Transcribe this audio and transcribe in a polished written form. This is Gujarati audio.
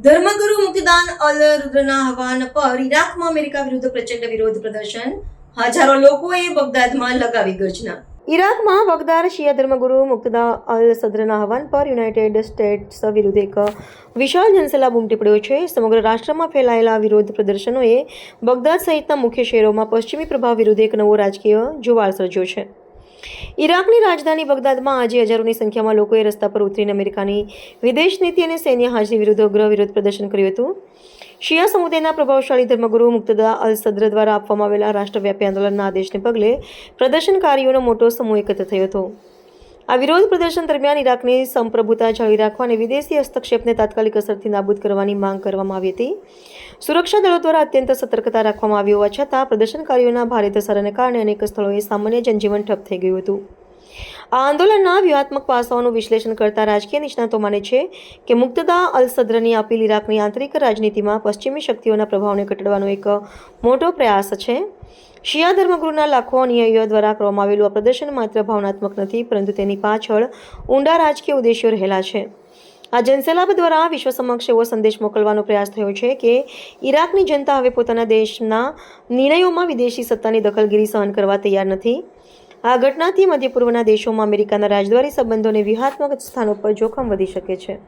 ધર્મગુરુ મુક્તિદાન અલ રુદ્રના આહવાન પર ઈરાકમાં અમેરિકા વિરુદ્ધ પ્રચંડ વિરોધ પ્રદર્શન, હજારો લોકોએ બગદાદમાં લગાવી ગર્જના. ઈરાકમાં બગદાદ શિયા ધર્મગુરુ મુક્તદા અલ સદ્રના આહવાન પર યુનાઇટેડ સ્ટેટ્સ વિરુદ્ધ એક વિશાળ જનસેલાબ ઉમટી પડ્યો છે. સમગ્ર રાષ્ટ્રમાં ફેલાયેલા વિરોધ પ્રદર્શનોએ બગદાદ સહિતના મુખ્ય શહેરોમાં પશ્ચિમી પ્રભાવ વિરુદ્ધ એક નવો રાજકીય જુવાળ સર્જ્યો છે. ઈરાકની રાજધાની બગદાદમાં આજે હજારોની સંખ્યામાં લોકોએ રસ્તા પર ઉતરીને અમેરિકાની વિદેશ નીતિ અને સૈન્ય હાજરી વિરુદ્ધ ઉગ્ર વિરોધ પ્રદર્શન કર્યું હતું. શિયા સમુદાયના પ્રભાવશાળી ધર્મગુરુ મુક્તદા અલ સદ્ર દ્વારા આપવામાં આવેલા રાષ્ટ્રવ્યાપી આંદોલનના આદેશને પગલે પ્રદર્શનકારીઓનો મોટો સમૂહ એકત્ર થયો હતો. આ વિરોધ પ્રદર્શન દરમિયાન ઈરાકની સંપ્રભુતા જાળવી રાખવા અને વિદેશી હસ્તક્ષેપને તાત્કાલિક અસરથી નાબૂદ કરવાની માંગ કરવામાં આવી હતી. સુરક્ષા દળો દ્વારા અત્યંત સતર્કતા રાખવામાં આવી હોવા છતાં પ્રદર્શનકારીઓના ભારે ધસારાને કારણે અનેક સ્થળોએ સામાન્ય જનજીવન ઠપ થઈ ગયું હતું. આ આંદોલનના વ્યૂહાત્મક પાસાઓનું વિશ્લેષણ કરતા રાજકીય નિષ્ણાતો માને છે કે મુક્તદા અલ સદ્રની અપીલ ઈરાકની આંતરિક રાજનીતિમાં પશ્ચિમી શક્તિઓના પ્રભાવને ઘટાડવાનો એક મોટો પ્રયાસ છે. શિયા ધર્મગુરુના લાખો અનુયાયીઓ દ્વારા કરવામાં આવેલું આ પ્રદર્શન માત્ર ભાવનાત્મક નથી, પરંતુ તેની પાછળ ઊંડા રાજકીય ઉદ્દેશ્યો રહેલા છે. આ જનસેલાબ દ્વારા વિશ્વ સમક્ષ એવો સંદેશ મોકલવાનો પ્રયાસ થયો છે કે ઈરાકની જનતા હવે પોતાના દેશના નિર્ણયોમાં વિદેશી સત્તાની દખલગીરી સહન કરવા તૈયાર નથી. આ ઘટનાથી મધ્ય પૂર્વના દેશોમાં અમેરિકાના રાજદ્વારી સંબંધોને વ્યૂહાત્મક સ્થાનો પર જોખમ વધી શકે છે.